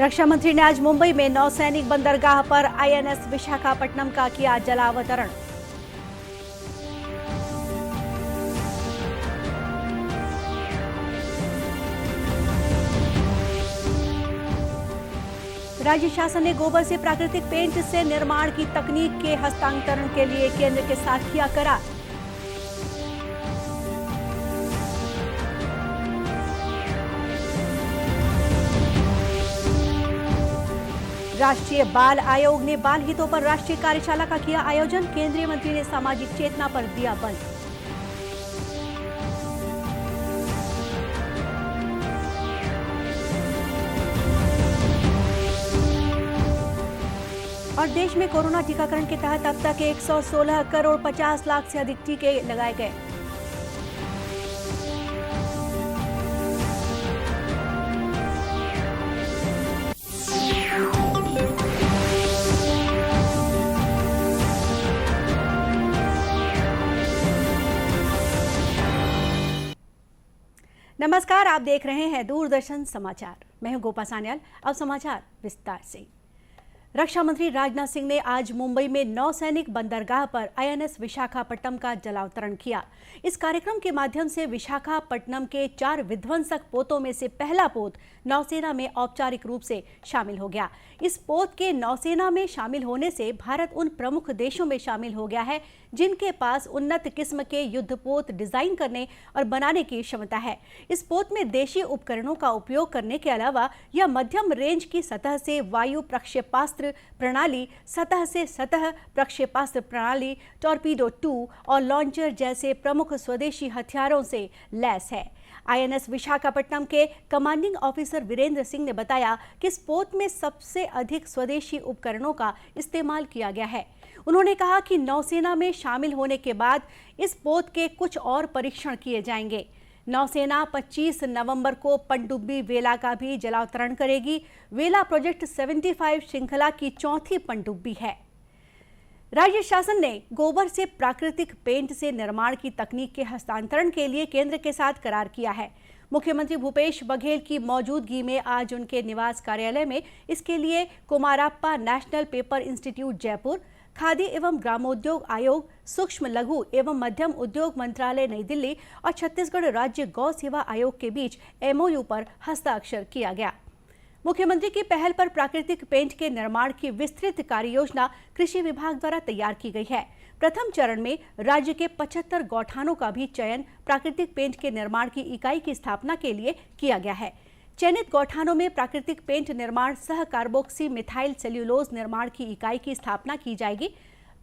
रक्षा मंत्री ने आज मुंबई में नौसैनिक बंदरगाह पर आईएनएस विशाखापट्टनम का किया जलावतरण। राज्य शासन ने गोबर से प्राकृतिक पेंट से निर्माण की तकनीक के हस्तांतरण के लिए केंद्र के साथ किया करार। राष्ट्रीय बाल आयोग ने बाल हितों पर राष्ट्रीय कार्यशाला का किया आयोजन। केंद्रीय मंत्री ने सामाजिक चेतना पर दिया बल। और देश में कोरोना टीकाकरण के तहत अब तक 116 करोड़ 50 लाख से अधिक टीके लगाए गए। नमस्कार, आप देख रहे हैं दूरदर्शन समाचार। मैं हूं गोपा सान्याल। अब समाचार विस्तार से। रक्षा मंत्री राजनाथ सिंह ने आज मुंबई में नौसैनिक बंदरगाह पर आईएनएस विशाखापट्टनम का जलावतरण किया। इस कार्यक्रम के माध्यम से विशाखापट्टनम के 4 विध्वंसक पोतों में से पहला पोत नौसेना में औपचारिक रूप से शामिल हो गया। इस पोत के नौसेना में शामिल होने से भारत उन प्रमुख देशों में शामिल हो गया है जिनके पास उन्नत किस्म के युद्धपोत डिजाइन करने और बनाने की क्षमता है। इस पोत में देशी उपकरणों का उपयोग करने के अलावा यह मध्यम रेंज की सतह से वायु प्रक्षेपास्त्र प्रणाली, सतह से सतह प्रक्षेपास्त्र प्रणाली, टॉर्पीडो 2 और लॉन्चर जैसे प्रमुख स्वदेशी हथियारों से लैस है। आईएनएस विशाखापट्टनम के कमांडिंग ऑफिसर वीरेंद्र सिंह ने बताया कि इस पोत में सबसे अधिक स्वदेशी उपकरणों का इस्तेमाल किया गया है। उन्होंने कहा कि नौसेना में शामिल होने के बाद इस पोत के कुछ और परीक्षण किए जाएंगे। नौसेना 25 नवंबर को पनडुब्बी वेला का भी जलावतरण करेगी। वेला प्रोजेक्ट 75 श्रृंखला की चौथी पनडुब्बी है। राज्य शासन ने गोबर से प्राकृतिक पेंट से निर्माण की तकनीक के हस्तांतरण के लिए केंद्र के साथ करार किया है। मुख्यमंत्री भूपेश बघेल की मौजूदगी में आज उनके निवास कार्यालय में इसके लिए Kumarappa National Paper Institute Jaipur, खादी एवं ग्रामोद्योग आयोग, सूक्ष्म लघु एवं मध्यम उद्योग मंत्रालय नई दिल्ली और छत्तीसगढ़ राज्य गौ सेवा आयोग के बीच एमओयू पर हस्ताक्षर किया गया। मुख्यमंत्री की पहल पर प्राकृतिक पेंट के निर्माण की विस्तृत कार्ययोजना कृषि विभाग द्वारा तैयार की गई है। प्रथम चरण में राज्य के 75 गौठानों का भी चयन प्राकृतिक पेंट के निर्माण की इकाई की स्थापना के लिए किया गया है। चयनित गौठानों में प्राकृतिक पेंट निर्माण सह कार्बोक्सी मिथाइल सेल्यूलोज निर्माण की इकाई की स्थापना की जाएगी।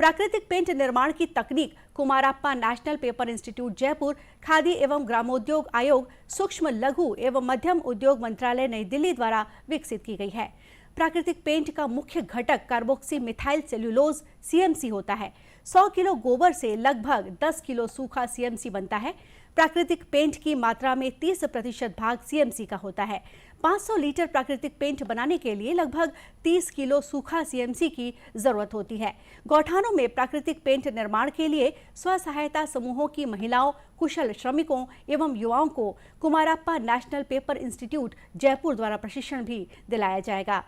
प्राकृतिक पेंट निर्माण की तकनीक Kumarappa National Paper Institute Jaipur, खादी एवं ग्रामोद्योग आयोग, सूक्ष्म लघु एवं मध्यम उद्योग मंत्रालय नई दिल्ली द्वारा विकसित की गई है। प्राकृतिक पेंट का मुख्य घटक कार्बोक्सी मिथाइल सेल्यूलोज सीएमसी होता है। 100 किलो गोबर से लगभग 10 किलो सूखा सीएमसी बनता है। प्राकृतिक पेंट की मात्रा में 30% भाग सीएमसी का होता है। 500 लीटर प्राकृतिक पेंट बनाने के लिए लगभग 30 किलो सूखा सीएमसी की जरूरत होती है। गौठानों में प्राकृतिक पेंट निर्माण के लिए स्व सहायता समूहों की महिलाओं, कुशल श्रमिकों एवं युवाओं को Kumarappa National Paper Institute Jaipur द्वारा प्रशिक्षण भी दिलाया जाएगा।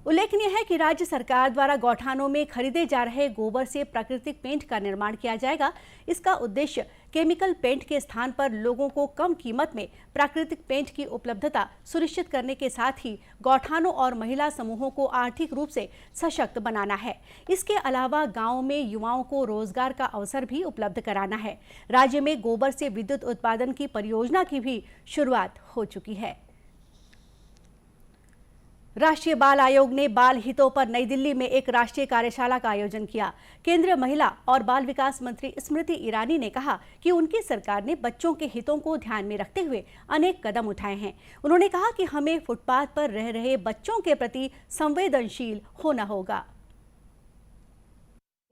उल्लेखनीय है कि राज्य सरकार द्वारा गौठानों में खरीदे जा रहे गोबर से प्राकृतिक पेंट का निर्माण किया जाएगा। इसका उद्देश्य केमिकल पेंट के स्थान पर लोगों को कम कीमत में प्राकृतिक पेंट की उपलब्धता सुनिश्चित करने के साथ ही गौठानों और महिला समूहों को आर्थिक रूप से सशक्त बनाना है। इसके अलावा गांवों में युवाओं को रोजगार का अवसर भी उपलब्ध कराना है। राज्य में गोबर से विद्युत उत्पादन की परियोजना की भी शुरुआत हो चुकी है। राष्ट्रीय बाल आयोग ने बाल हितों पर नई दिल्ली में एक राष्ट्रीय कार्यशाला का आयोजन किया। केंद्रीय महिला और बाल विकास मंत्री स्मृति ईरानी ने कहा कि उनकी सरकार ने बच्चों के हितों को ध्यान में रखते हुए अनेक कदम उठाए हैं। उन्होंने कहा कि हमें फुटपाथ पर रह रहे बच्चों के प्रति संवेदनशील होना होगा।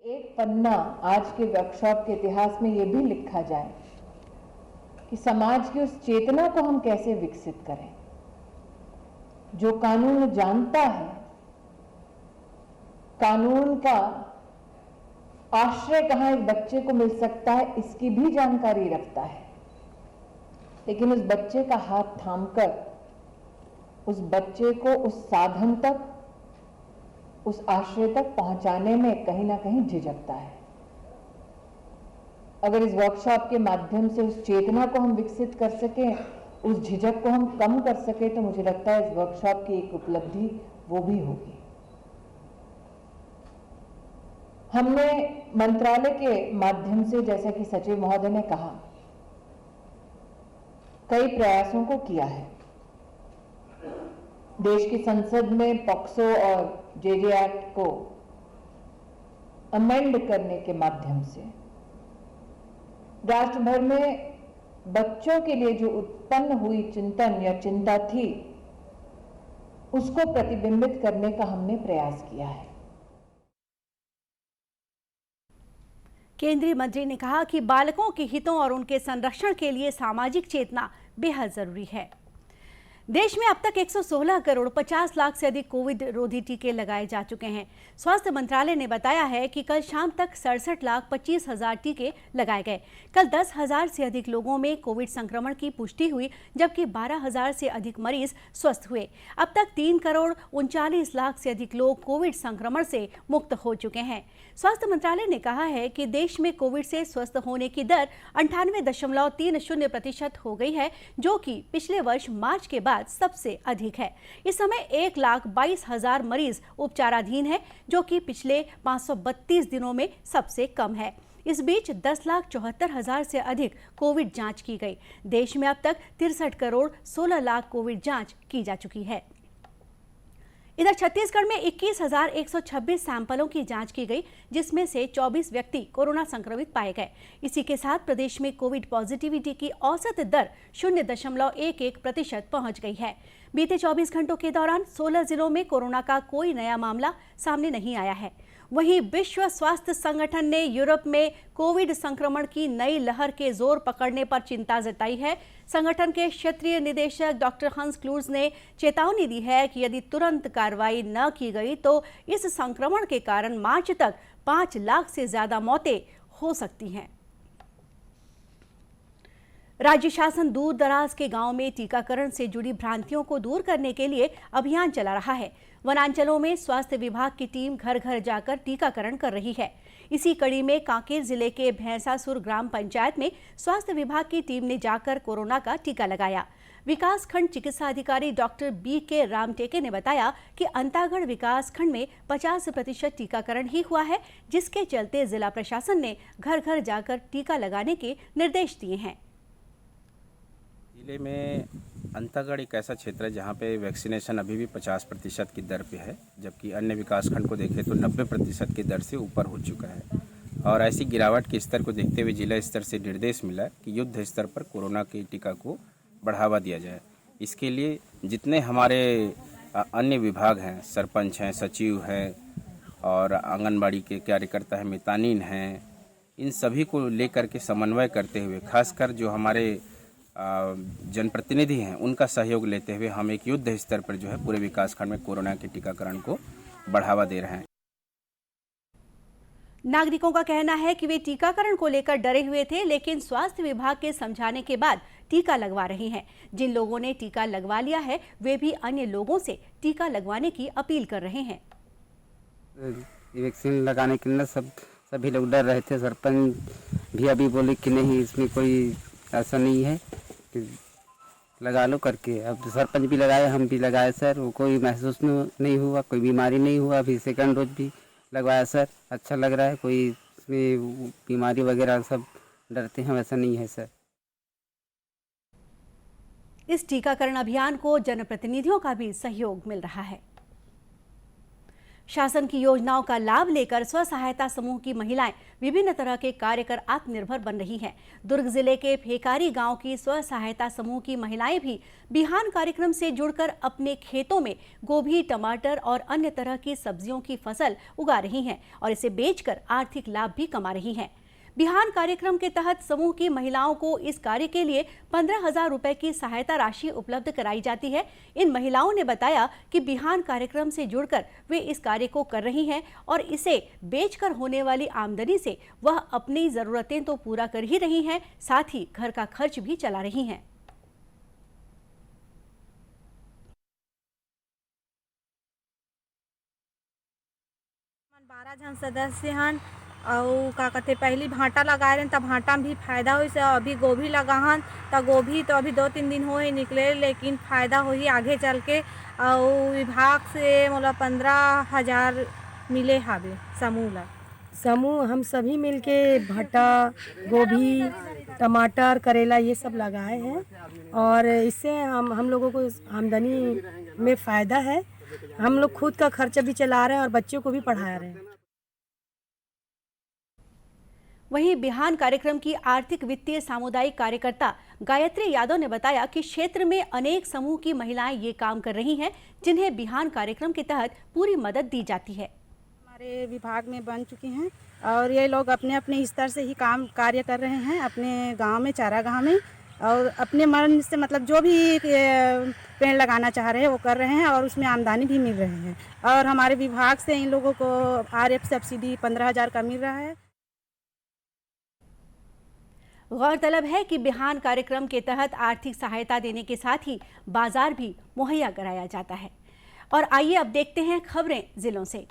एक पन्ना आज के वर्कशॉप के इतिहास में ये भी लिखा जाए कि समाज की उस चेतना को हम कैसे विकसित करें जो कानून जानता है, कानून का आश्रय कहाँ एक बच्चे को मिल सकता है इसकी भी जानकारी रखता है, लेकिन उस बच्चे का हाथ थामकर उस बच्चे को उस साधन तक, उस आश्रय तक पहुंचाने में कहीं ना कहीं झिझकता है। अगर इस वर्कशॉप के माध्यम से उस चेतना को हम विकसित कर सकें, उस झिझक को हम कम कर सकें, तो मुझे लगता है इस वर्कशॉप की एक उपलब्धि वो भी होगी। हमने मंत्रालय के माध्यम से, जैसा कि सचिव महोदय ने कहा, कई प्रयासों को किया है। देश की संसद में पॉक्सो और जेजे एक्ट को अमेंड करने के माध्यम से राष्ट्र भर में बच्चों के लिए जो उत्पन्न हुई चिंतन या चिंता थी, उसको प्रतिबिंबित करने का हमने प्रयास किया है। केंद्रीय मंत्री ने कहा कि बालकों के हितों और उनके संरक्षण के लिए सामाजिक चेतना बेहद जरूरी है। देश में अब तक 116 करोड़ 50 लाख से अधिक कोविड रोधी टीके लगाए जा चुके हैं। स्वास्थ्य मंत्रालय ने बताया है कि कल शाम तक 67,25,000 टीके लगाए गए। कल 10,000 से अधिक लोगों में कोविड संक्रमण की पुष्टि हुई, जबकि 12,000 से अधिक मरीज स्वस्थ हुए। अब तक 3 करोड़ 39 लाख से अधिक लोग कोविड संक्रमण से मुक्त हो चुके हैं। स्वास्थ्य मंत्रालय ने कहा है कि देश में कोविड से स्वस्थ होने की दर 98.30% हो गई है, जो कि पिछले वर्ष मार्च के बाद सबसे अधिक है। इस समय 1,22,000 मरीज उपचाराधीन हैं, जो कि पिछले 532 दिनों में सबसे कम है। इस बीच 10,74,000 से अधिक कोविड जांच की गई। देश में अब तक 63 करोड़ 16 लाख कोविड जांच की जा चुकी है। इधर छत्तीसगढ़ में 21,126 सैंपलों की जांच की गई, जिसमें से 24 व्यक्ति कोरोना संक्रमित पाए गए। इसी के साथ प्रदेश में कोविड पॉजिटिविटी की औसत दर 0.11% पहुंच गई है। बीते 24 घंटों के दौरान 16 जिलों में कोरोना का कोई नया मामला सामने नहीं आया है। वहीं विश्व स्वास्थ्य संगठन ने यूरोप में कोविड संक्रमण की नई लहर के जोर पकड़ने पर चिंता जताई है। संगठन के क्षेत्रीय निदेशक डॉक्टर हंस क्लूज ने चेतावनी दी है कि यदि तुरंत कार्रवाई न की गई तो इस संक्रमण के कारण मार्च तक 5 लाख से ज्यादा मौतें हो सकती हैं। राज्य शासन दूर दराज के गांव में टीकाकरण से जुड़ी भ्रांतियों को दूर करने के लिए अभियान चला रहा है। वनांचलों में स्वास्थ्य विभाग की टीम घर घर जाकर टीकाकरण कर रही है। इसी कड़ी में कांकेर जिले के भैंसासुर ग्राम पंचायत में स्वास्थ्य विभाग की टीम ने जाकर कोरोना का टीका लगाया। विकास खंड चिकित्सा अधिकारी डॉक्टर BK रामटेके ने बताया कि अंतागढ़ विकास खंड में 50% टीकाकरण ही हुआ है, जिसके चलते जिला प्रशासन ने घर घर जाकर टीका लगाने के निर्देश दिए हैं। जिले में अंतागढ़ एक ऐसा क्षेत्र है जहाँ पे वैक्सीनेशन अभी भी 50% की दर पे है, जबकि अन्य विकासखंड को देखें तो 90% की दर से ऊपर हो चुका है। और ऐसी गिरावट के स्तर को देखते हुए जिला स्तर से निर्देश मिला कि युद्ध स्तर पर कोरोना के टीका को बढ़ावा दिया जाए। इसके लिए जितने हमारे अन्य विभाग हैं, सरपंच हैं, सचिव हैं और आंगनबाड़ी के कार्यकर्ता हैं, मितानिन हैं, इन सभी को लेकर के समन्वय करते हुए, खासकर जो हमारे जनप्रतिनिधि हैं उनका सहयोग लेते हुए हम एक युद्ध स्तर पर जो है पूरे विकासखंड में कोरोना के टीकाकरण को बढ़ावा दे रहे हैं। नागरिकों का कहना है कि वे टीकाकरण को लेकर डरे हुए थे, लेकिन स्वास्थ्य विभाग के समझाने के बाद टीका लगवा रहे हैं। जिन लोगों ने टीका लगवा लिया है वे भी अन्य लोगों से टीका लगवाने की अपील कर रहे हैं। वैक्सीन लगाने के लिए सभी लोग डर रहे थे। सरपंच भी अभी बोले कि नहीं, इसमें कोई ऐसा नहीं है कि लगा लो करके। अब सरपंच भी लगाए, हम भी लगाए सर, वो कोई महसूस नहीं हुआ, कोई बीमारी नहीं हुआ। अभी सेकंड डोज भी लगवाया सर, अच्छा लग रहा है। कोई इसमें बीमारी वगैरह सब डरते हैं, वैसा नहीं है सर। इस टीकाकरण अभियान को जनप्रतिनिधियों का भी सहयोग मिल रहा है। शासन की योजनाओं का लाभ लेकर स्व सहायता समूह की महिलाएं विभिन्न तरह के कार्य कर आत्मनिर्भर बन रही हैं। दुर्ग जिले के फेकारी गांव की स्व सहायता समूह की महिलाएं भी बिहान कार्यक्रम से जुड़कर अपने खेतों में गोभी, टमाटर और अन्य तरह की सब्जियों की फसल उगा रही हैं और इसे बेचकर आर्थिक लाभ भी कमा रही हैं। बिहान कार्यक्रम के तहत समूह की महिलाओं को इस कार्य के लिए 15,000 रुपए की सहायता राशि उपलब्ध कराई जाती है। इन महिलाओं ने बताया कि बिहान कार्यक्रम से जुड़कर वे इस कार्य को कर रही हैं और इसे बेचकर होने वाली आमदनी से वह अपनी जरूरतें तो पूरा कर ही रही हैं, साथ ही घर का खर्च भी चला रही हैं। हम सदस्य हन और का कहते पहली भांटा लगाए रहे, तब भांटा में भी फायदा हुई से अभी गोभी लगा हन, तब गोभी तो अभी 2-3 दिन हो ही निकले, लेकिन फायदा हो ही आगे चल के। और विभाग से मतलब 15,000 मिले हावे समूह हम सभी मिलके भट्टा, गोभी, टमाटर, करेला ये सब लगाए हैं और इससे हम लोगों को आमदनी में फ़ायदा है। हम लोग खुद का खर्चा भी चला रहे हैं और बच्चों को भी पढ़ा रहे हैं। वहीं बिहान कार्यक्रम की आर्थिक वित्तीय सामुदायिक कार्यकर्ता गायत्री यादव ने बताया कि क्षेत्र में अनेक समूह की महिलाएं ये काम कर रही हैं, जिन्हें बिहान कार्यक्रम के तहत पूरी मदद दी जाती है। हमारे विभाग में बन चुकी हैं और ये लोग अपने अपने स्तर से ही कार्य कर रहे हैं अपने गांव में, चारागाह में, और अपने मन से मतलब जो भी पेड़ लगाना चाह रहे हैं वो कर रहे हैं और उसमें आमदनी भी मिल रही है। और हमारे विभाग से इन लोगों को RF सब्सिडी 15,000 का मिल रहा है। गौरतलब है कि बिहान कार्यक्रम के तहत आर्थिक सहायता देने के साथ ही बाजार भी मुहैया कराया जाता है। और आइए अब देखते हैं खबरें जिलों से।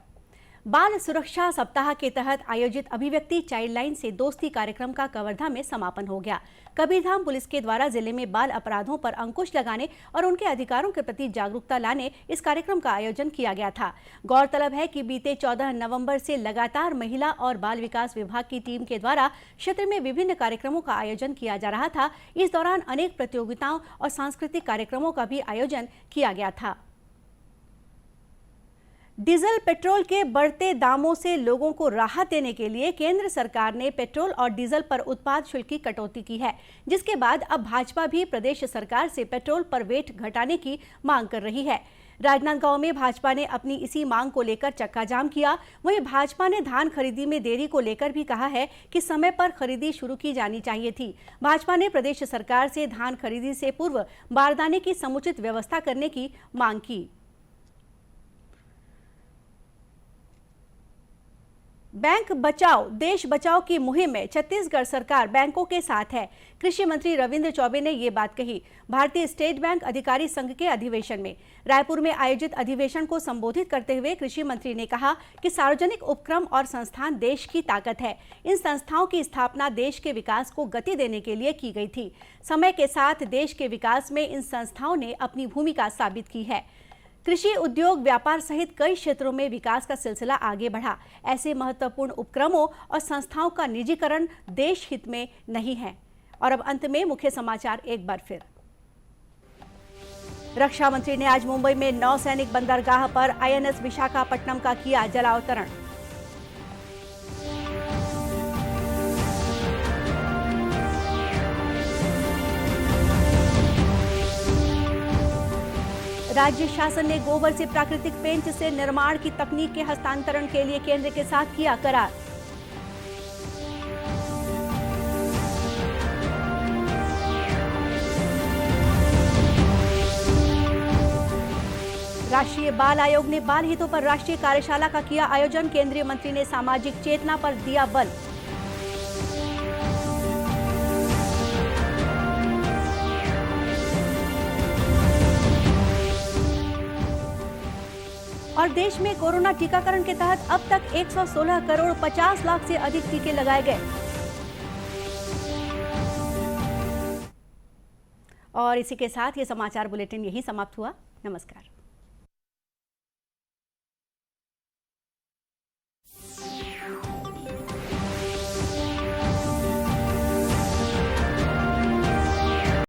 बाल सुरक्षा सप्ताह के तहत आयोजित अभिव्यक्ति चाइल्ड लाइन से दोस्ती कार्यक्रम का कवर्धा में समापन हो गया। कबीरधाम पुलिस के द्वारा जिले में बाल अपराधों पर अंकुश लगाने और उनके अधिकारों के प्रति जागरूकता लाने इस कार्यक्रम का आयोजन किया गया था। गौरतलब है कि बीते 14 नवंबर से लगातार महिला और बाल विकास विभाग की टीम के द्वारा क्षेत्र में विभिन्न कार्यक्रमों का आयोजन किया जा रहा था। इस दौरान अनेक प्रतियोगिताओं और सांस्कृतिक कार्यक्रमों का भी आयोजन किया गया था। डीजल पेट्रोल के बढ़ते दामों से लोगों को राहत देने के लिए केंद्र सरकार ने पेट्रोल और डीजल पर उत्पाद शुल्क की कटौती की है, जिसके बाद अब भाजपा भी प्रदेश सरकार से पेट्रोल पर वेट घटाने की मांग कर रही है। राजनांदगांव में भाजपा ने अपनी इसी मांग को लेकर चक्का जाम किया। वहीं भाजपा ने धान खरीदी में देरी को लेकर भी कहा है कि समय पर खरीदी शुरू की जानी चाहिए थी। भाजपा ने प्रदेश सरकार से धान खरीदी से पूर्व बारदाने की समुचित व्यवस्था करने की मांग की। बैंक बचाओ देश बचाओ की मुहिम में छत्तीसगढ़ सरकार बैंकों के साथ है। कृषि मंत्री रविंद्र चौबे ने ये बात कही भारतीय स्टेट बैंक अधिकारी संघ के अधिवेशन में। रायपुर में आयोजित अधिवेशन को संबोधित करते हुए कृषि मंत्री ने कहा कि सार्वजनिक उपक्रम और संस्थान देश की ताकत है। इन संस्थाओं की स्थापना देश के विकास को गति देने के लिए की गई थी। समय के साथ देश के विकास में इन संस्थाओं ने अपनी भूमिका साबित की है। कृषि, उद्योग, व्यापार सहित कई क्षेत्रों में विकास का सिलसिला आगे बढ़ा। ऐसे महत्वपूर्ण उपक्रमों और संस्थाओं का निजीकरण देश हित में नहीं है। और अब अंत में मुख्य समाचार एक बार फिर। रक्षा मंत्री ने आज मुंबई में नौसैनिक बंदरगाह पर INS विशाखापट्टनम का किया जलावतरण। राज्य शासन ने गोबर से प्राकृतिक पेंट से निर्माण की तकनीक के हस्तांतरण के लिए केंद्र के साथ किया करार। राष्ट्रीय बाल आयोग ने बाल हितों पर राष्ट्रीय कार्यशाला का किया आयोजन। केंद्रीय मंत्री ने सामाजिक चेतना पर दिया बल। और देश में कोरोना टीकाकरण के तहत अब तक 116 करोड़ 50 लाख से अधिक टीके लगाए गए। और इसी के साथ ये समाचार बुलेटिन यहीं समाप्त हुआ। नमस्कार।